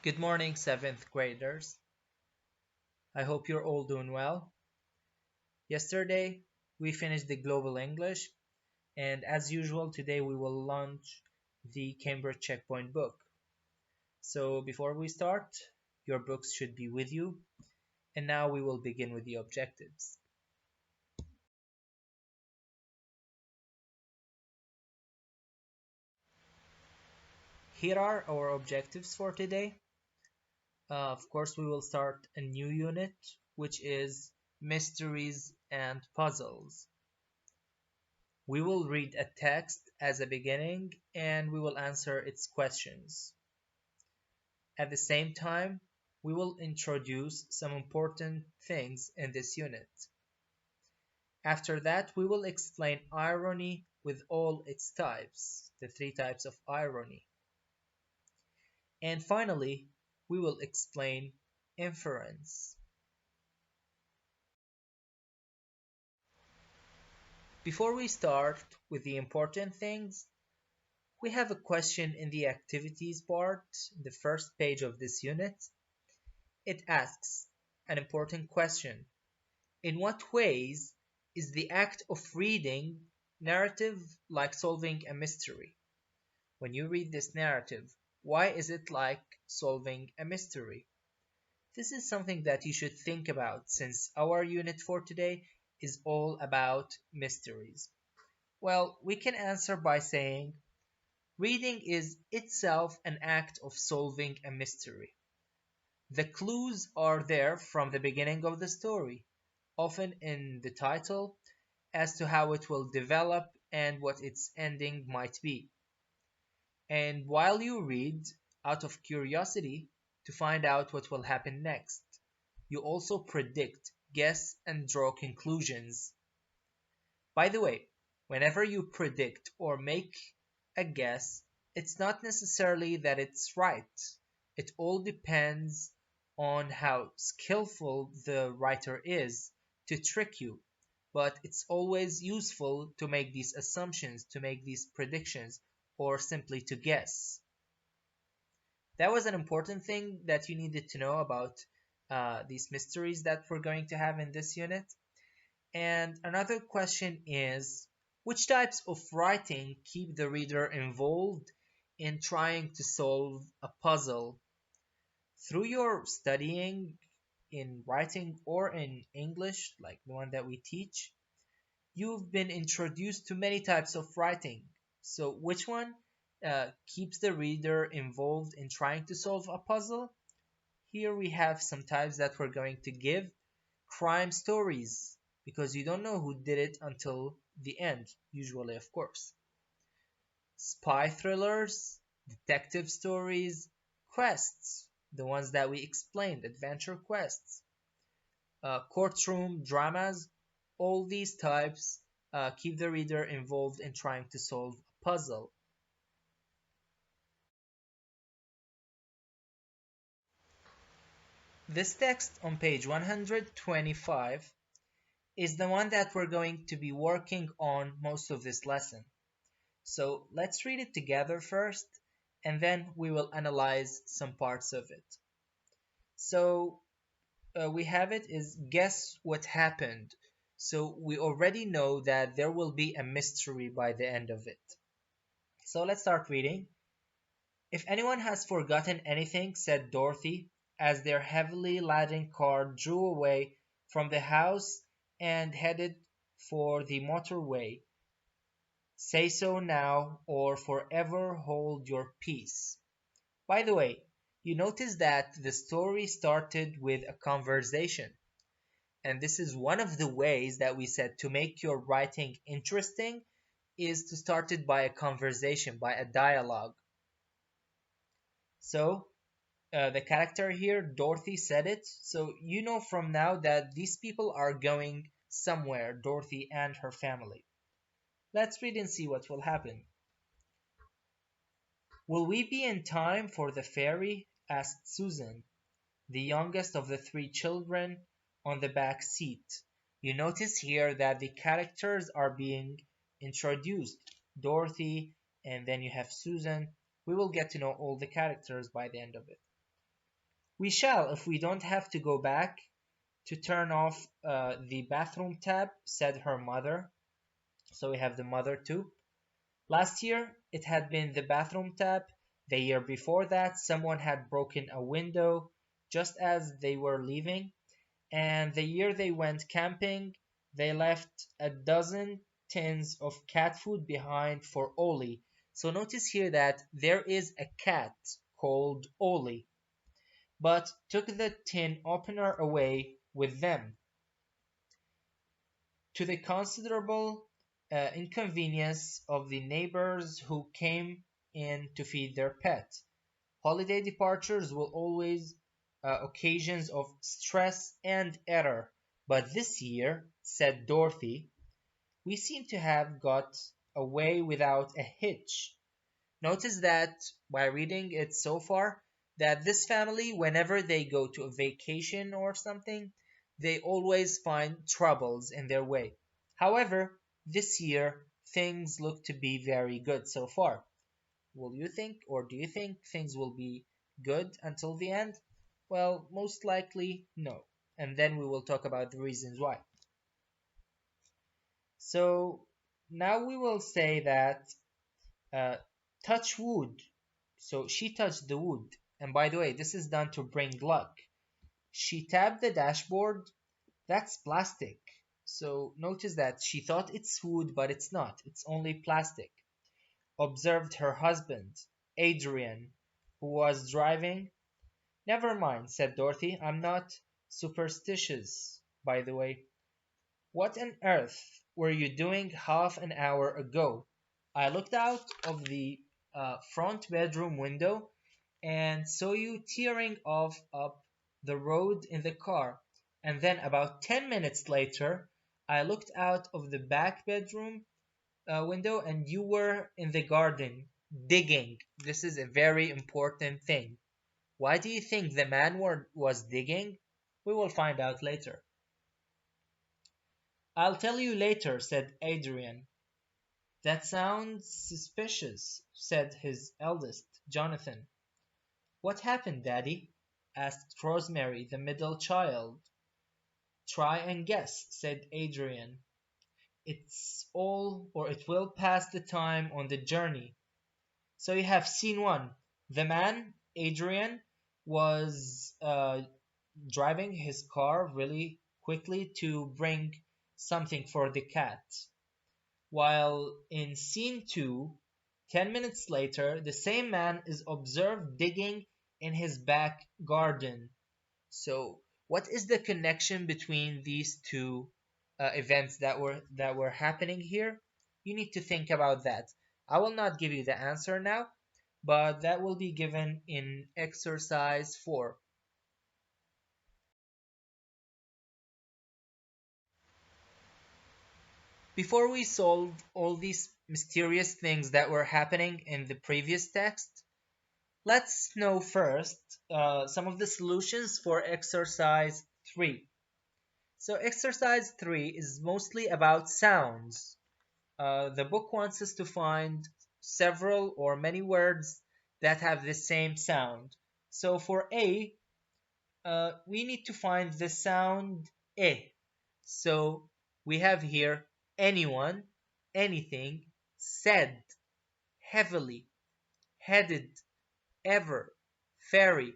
Good morning, seventh graders. I hope you're all doing well. Yesterday, we finished the Global English, and as usual, today we will launch the Cambridge Checkpoint book. So, before we start, your books should be with you, and now we will begin with the objectives. Here are our objectives for today. Of course, we will start a new unit, which is Mysteries and Puzzles. We will read a text as a beginning and we will answer its questions. At the same time, we will introduce some important things in this unit. After that, we will explain irony with all its types, the three types of irony. And finally, we will explain inference. Before we start with the important things, we have a question in the activities part, the first page of this unit. It asks an important question. In what ways is the act of reading narrative like solving a mystery? When you read this narrative, why is it like solving a mystery? This is something that you should think about since our unit for today is all about mysteries. Well, we can answer by saying reading is itself an act of solving a mystery. The clues are there from the beginning of the story, often in the title, as to how it will develop and what its ending might be. And while you read, out of curiosity, to find out what will happen next, you also predict, guess, and draw conclusions. By the way, whenever you predict or make a guess, it's not necessarily that it's right. It all depends on how skillful the writer is to trick you. But it's always useful to make these assumptions, to make these predictions, or simply to guess. That was an important thing that you needed to know about these mysteries that we're going to have in this unit. And another question is, which types of writing keep the reader involved in trying to solve a puzzle? Through your studying in writing or in English, like the one that we teach, you've been introduced to many types of writing. So, which one keeps the reader involved in trying to solve a puzzle? Here we have some types that we're going to give. Crime stories, because you don't know who did it until the end, usually, of course. Spy thrillers, detective stories, quests, the ones that we explained, adventure quests, courtroom dramas, all these types keep the reader involved in trying to solve a puzzle. This text on page 125 is the one that we're going to be working on most of this lesson. So let's read it together first, and then we will analyze some parts of it. So we have it is guess what happened. So we already know that there will be a mystery by the end of it. So let's start reading. If anyone has forgotten anything, said Dorothy, as their heavily laden car drew away from the house and headed for the motorway, say so now or forever hold your peace. By the way, you notice that the story started with a conversation. And this is one of the ways that we said to make your writing interesting is to start it by a conversation, by a dialogue. So the character here, Dorothy, said it. So you know from now that these people are going somewhere, Dorothy and her family. Let's read and see what will happen. Will we be in time for the ferry? Asked Susan, the youngest of the three children, on the back seat. You notice here that the characters are being introduced. Dorothy, and then you have Susan. We will get to know all the characters by the end of it. We shall if we don't have to go back to turn off the bathroom tap, said her mother. So we have the mother too. Last year, it had been the bathroom tap. The year before that, someone had broken a window just as they were leaving. And the year they went camping, they left a dozen tins of cat food behind for Oli. So notice here that there is a cat called Oli, but took the tin opener away with them, to the considerable inconvenience of the neighbors who came in to feed their pet. Holiday departures will always occasions of stress and error, but this year, said Dorothy, we seem to have got away without a hitch. Notice that by reading it so far, that this family, whenever they go to a vacation or something, they always find troubles in their way. However, this year things look to be very good so far. Will you think, or do you think things will be good until the end? Well, most likely no. And then we will talk about the reasons why. So now we will say that uh, touch wood. So she touched the wood. And by the way, this is done to bring luck. She tapped the dashboard. That's plastic. So notice that she thought it's wood, but it's not. It's only plastic. Observed her husband, Adrian, who was driving. Never mind, said Dorothy. I'm not superstitious, by the way. What on earth were you doing half an hour ago? I looked out of the front bedroom window and saw you tearing off up the road in the car. And then about 10 minutes later, I looked out of the back bedroom window and you were in the garden digging. This is a very important thing. Why do you think the man was digging? We will find out later. I'll tell you later, said Adrian. That sounds suspicious, said his eldest, Jonathan. What happened, Daddy? Asked Rosemary, the middle child. Try and guess, said Adrian. It's all, or it will pass the time on the journey. So you have scene one. The man, Adrian, was driving his car really quickly to bring something for the cat. While in scene two, 10 minutes later, the same man is observed digging in his back garden. So, what is the connection between these two events that were happening here? You need to think about that. I will not give you the answer now, but that will be given in exercise 4. Before we solve all these mysterious things that were happening in the previous text, let's know first some of the solutions for exercise 3. So exercise 3 is mostly about sounds. The book wants us to find several or many words that have the same sound. So for A, we need to find the sound E. So we have here anyone, anything, said, heavily, headed, ever, ferry,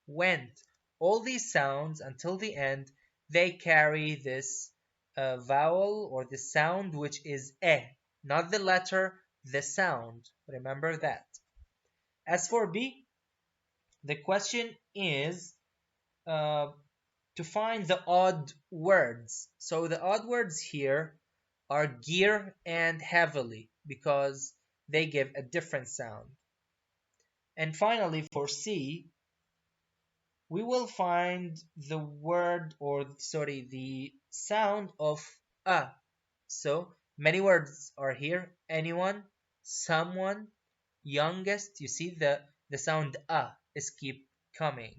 went. All these sounds until the end, they carry this vowel or the sound which is e, not the letter, the sound. Remember that. As for B, the question is uh, to find the odd words. So the odd words here are gear and heavily because they give a different sound. And finally, for C, we will find the word or sorry the sound of a. So many words are here: anyone, someone, youngest. You see the sound a is keep coming.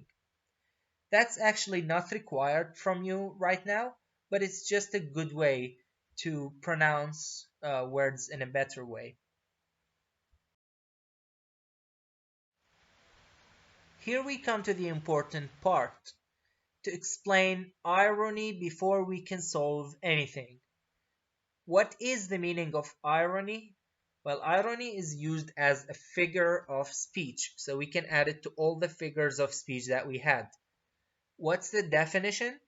That's actually not required from you right now, but it's just a good way to pronounce words in a better way. Here we come to the important part, to explain irony before we can solve anything. What is the meaning of irony? Well, irony is used as a figure of speech, so we can add it to all the figures of speech that we had. What's the definition?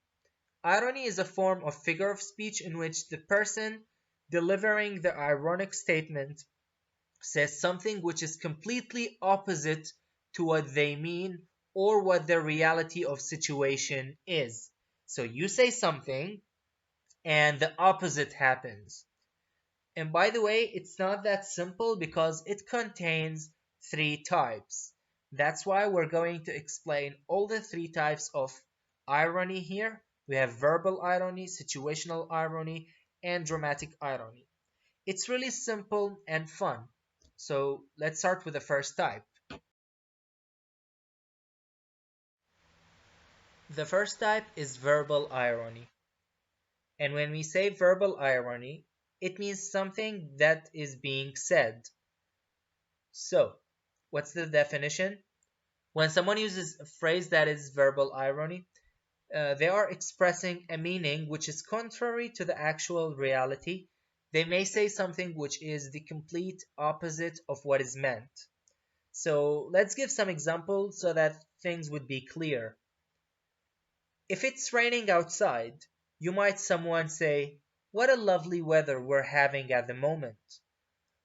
Irony is a form of figure of speech in which the person delivering the ironic statement says something which is completely opposite to what they mean or what the reality of situation is. So you say something and the opposite happens. And by the way, it's not that simple because it contains three types. That's why we're going to explain all the three types of irony here. We have verbal irony, situational irony, and dramatic irony. It's really simple and fun. So let's start with the first type. The first type is verbal irony. And when we say verbal irony, it means something that is being said. So, what's the definition? When someone uses a phrase that is verbal irony, they are expressing a meaning which is contrary to the actual reality. They may say something which is the complete opposite of what is meant. So let's give some examples so that things would be clear. If it's raining outside, you might someone say, "What a lovely weather we're having at the moment."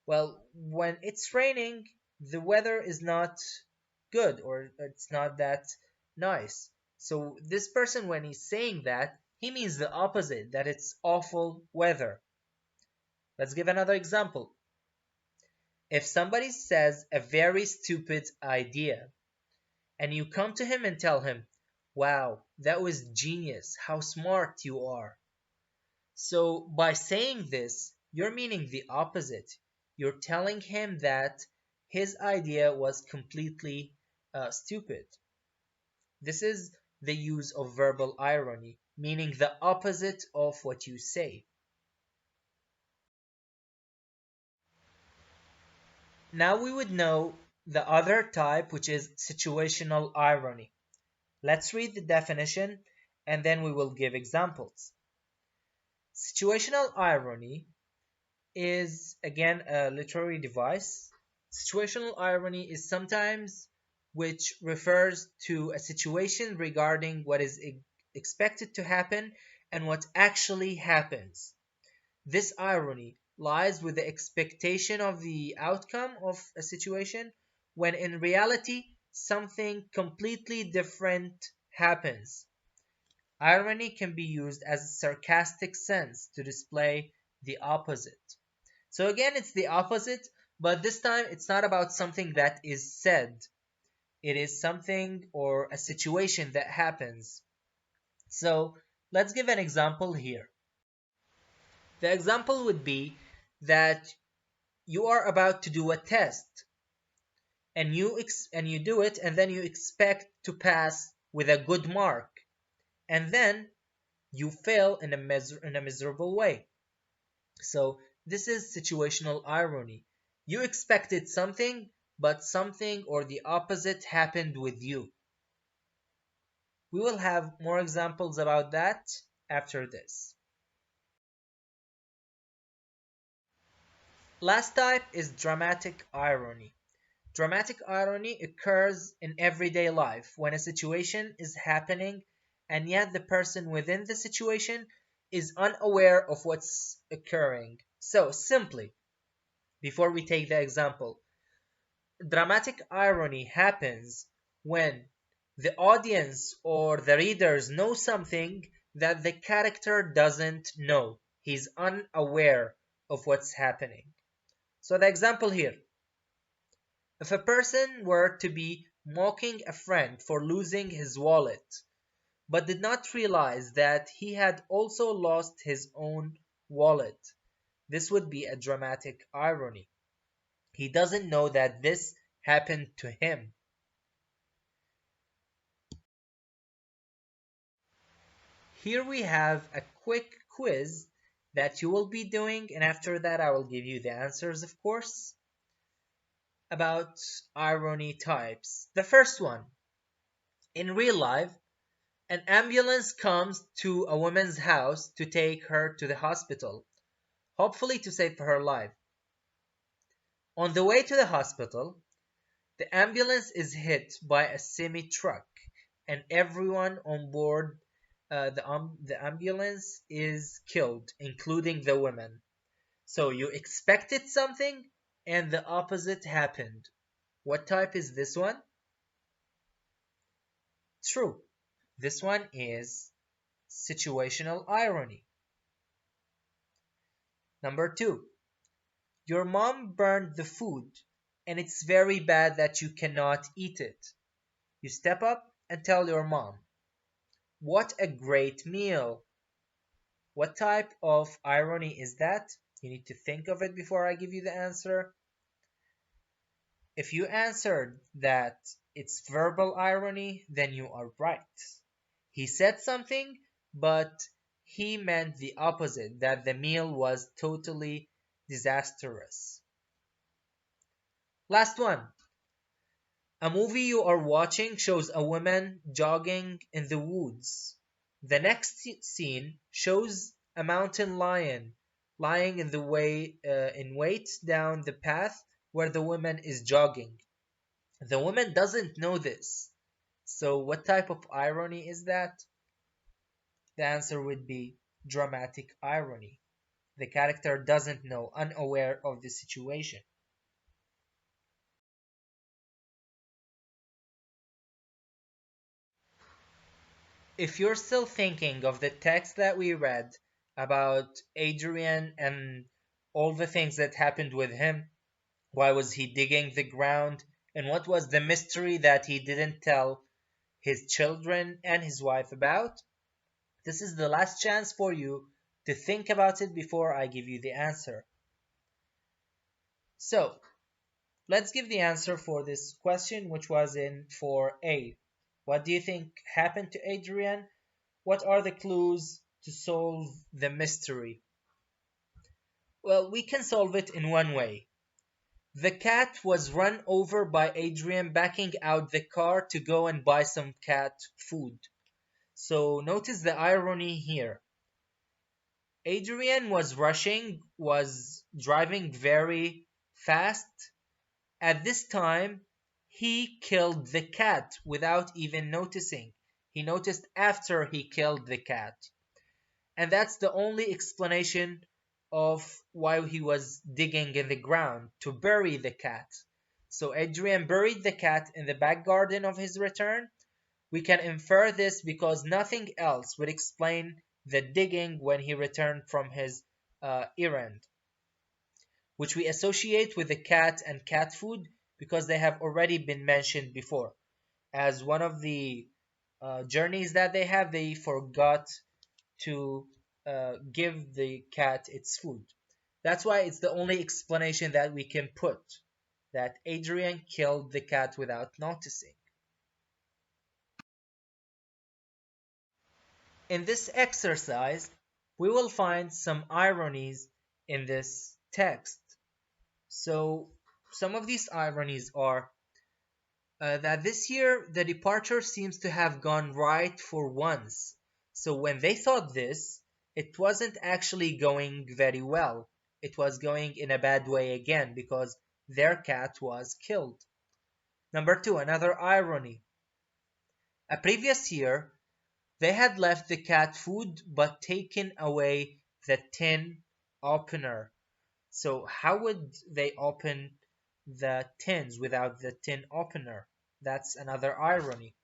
Well, when it's raining, the weather is not good or it's not that nice. So this person, when he's saying that, he means the opposite, that it's awful weather. Let's give another example. If somebody says a very stupid idea, and you come to him and tell him, "Wow, that was genius, how smart you are." So by saying this, you're meaning the opposite. You're telling him that his idea was completely stupid. This is the use of verbal irony, meaning the opposite of what you say. Now we would know the other type, which is situational irony. Let's read the definition and then we will give examples. Situational irony is again a literary device. Situational irony is sometimes which refers to a situation regarding what is expected to happen and what actually happens. This irony lies with the expectation of the outcome of a situation when in reality something completely different happens. Irony can be used as a sarcastic sense to display the opposite. So again, it's the opposite, but this time it's not about something that is said. It is something or a situation that happens. So let's give an example here. The example would be that you are about to do a test and you do it and then you expect to pass with a good mark and then you fail in a miserable way. So this is situational irony. You expected something, but something or the opposite happened with you. We will have more examples about that after this. Last type is dramatic irony. Dramatic irony occurs in everyday life when a situation is happening and yet the person within the situation is unaware of what's occurring. So, simply, before we take the example, dramatic irony happens when the audience or the readers know something that the character doesn't know. He's unaware of what's happening. So the example here, if a person were to be mocking a friend for losing his wallet, but did not realize that he had also lost his own wallet, this would be a dramatic irony. He doesn't know that this happened to him. Here we have a quick quiz that you will be doing, and after that I will give you the answers, of course, about irony types. The first one, In real life, an ambulance comes to a woman's house to take her to the hospital, hopefully to save her life. On the way to the hospital, the ambulance is hit by a semi truck, and everyone on board the ambulance is killed, including the women. So you expected something, and the opposite happened. What type is this one? True. This one is situational irony. Number two, your mom burned the food, and it's very bad that you cannot eat it. You step up and tell your mom, what a great meal! What type of irony is that? You need to think of it before I give you the answer. If you answered that it's verbal irony, then you are right. He said something, but he meant the opposite, that the meal was totally disastrous. Last one. A movie you are watching shows a woman jogging in the woods. The next scene shows a mountain lion lying in wait down the path where the woman is jogging. The woman doesn't know this. So what type of irony is that? The answer would be dramatic irony. The character doesn't know, unaware of the situation. If you're still thinking of the text that we read about Adrian and all the things that happened with him, why was he digging the ground, and what was the mystery that he didn't tell his children and his wife about, this is the last chance for you to think about it before I give you the answer. So, let's give the answer for this question, which was in for A. What do you think happened to Adrian? What are the clues to solve the mystery? Well, we can solve it in one way. The cat was run over by Adrian backing out the car to go and buy some cat food. So notice the irony here. Adrian was driving very fast. At this time, he killed the cat without even noticing. He noticed after he killed the cat. And that's the only explanation of why he was digging in the ground to bury the cat. So Adrian buried the cat in the back garden of his return. We can infer this because nothing else would explain the digging when he returned from his errand, which we associate with the cat and cat food because they have already been mentioned before. As one of the journeys that they have, they forgot to give the cat its food. That's why it's the only explanation that we can put, that Adrian killed the cat without noticing. In this exercise, we will find some ironies in this text. So, some of these ironies are that this year the departure seems to have gone right for once. So, when they thought this, it wasn't actually going very well. It was going in a bad way again because their cat was killed. Number two, another irony. A previous year, they had left the cat food but taken away the tin opener. So how would they open the tins without the tin opener? That's another irony.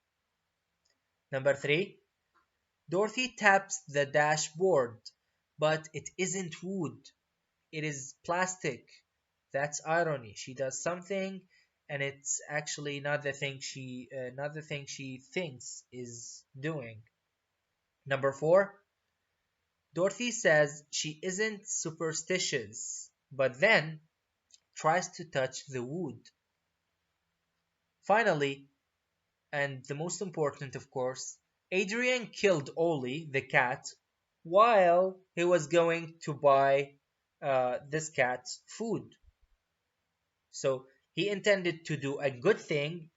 Number three, Dorothy taps the dashboard, but it isn't wood. It is plastic. That's irony. She does something and it's actually not the thing she thinks is doing. Number four, Dorothy says she isn't superstitious, but then tries to touch the wood. Finally, and the most important, of course, Adrian killed Ollie, the cat, while he was going to buy this cat's food. So he intended to do a good thing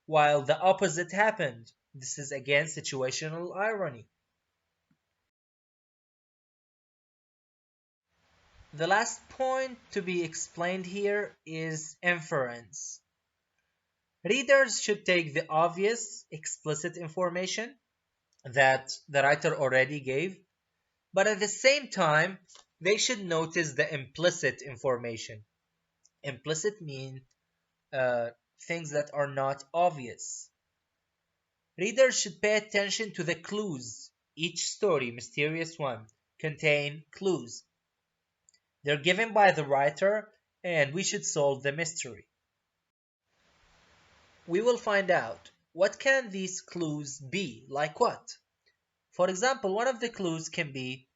while the opposite happened. This is again situational irony. The last point to be explained here is inference. Readers should take the obvious, explicit information that the writer already gave, but at the same time, they should notice the implicit information. Implicit mean uh, things that are not obvious. Readers should pay attention to the clues. Each story, mysterious one, contain clues. They're given by the writer, and we should solve the mystery. We will find out what can these clues be, like what? For example, one of the clues can be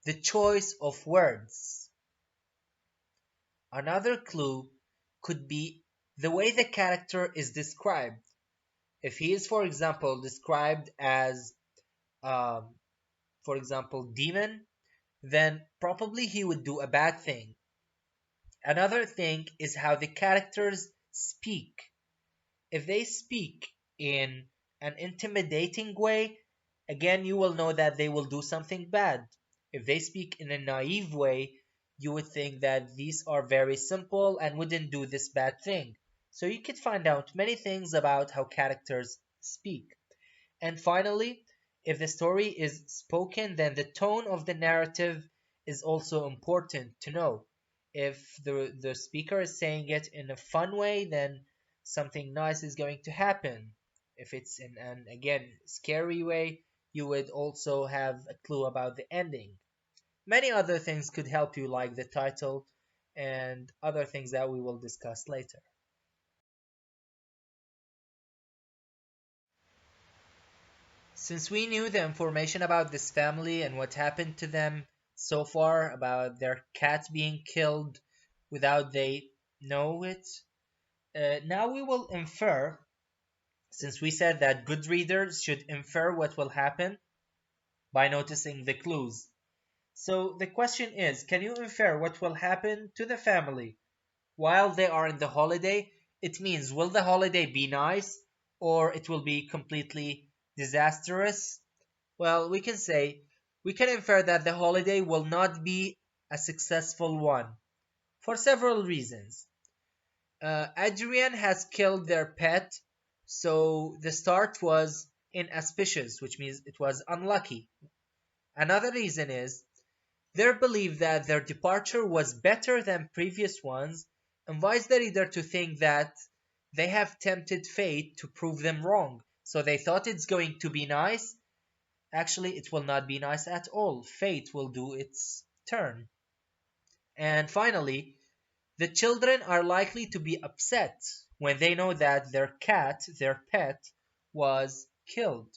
the choice of words. Another clue could be the way the character is described. If he is, for example, described as, um, for example, demon, then probably he would do a bad thing. Another thing is how the characters speak. If they speak in an intimidating way, again, you will know that they will do something bad. If they speak in a naive way, you would think that these are very simple and wouldn't do this bad thing. So you could find out many things about how characters speak. And finally, if the story is spoken, then the tone of the narrative is also important to know. If the speaker is saying it in a fun way, then something nice is going to happen. If it's in an, again, scary way, you would also have a clue about the ending. Many other things could help you, like the title and other things that we will discuss later. Since we knew the information about this family and what happened to them so far, about their cat being killed without they know it, now we will infer, since we said that good readers should infer what will happen by noticing the clues. So the question is, can you infer what will happen to the family while they are in the holiday? It means, will the holiday be nice or it will be completely disastrous? Well, we can infer that the holiday will not be a successful one for several reasons. Adrian has killed their pet, so the start was inauspicious, which means it was unlucky. Another reason is their belief that their departure was better than previous ones invites the reader to think that they have tempted fate to prove them wrong. So they thought it's going to be nice. Actually, it will not be nice at all. Fate will do its turn. And finally, the children are likely to be upset when they know that their cat, their pet, was killed.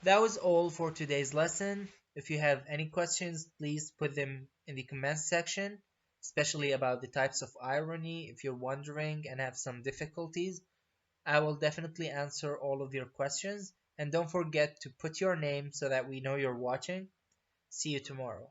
That was all for today's lesson. If you have any questions, please put them in the comments section, especially about the types of irony. If you're wondering and have some difficulties, I will definitely answer all of your questions. And don't forget to put your name so that we know you're watching. See you tomorrow.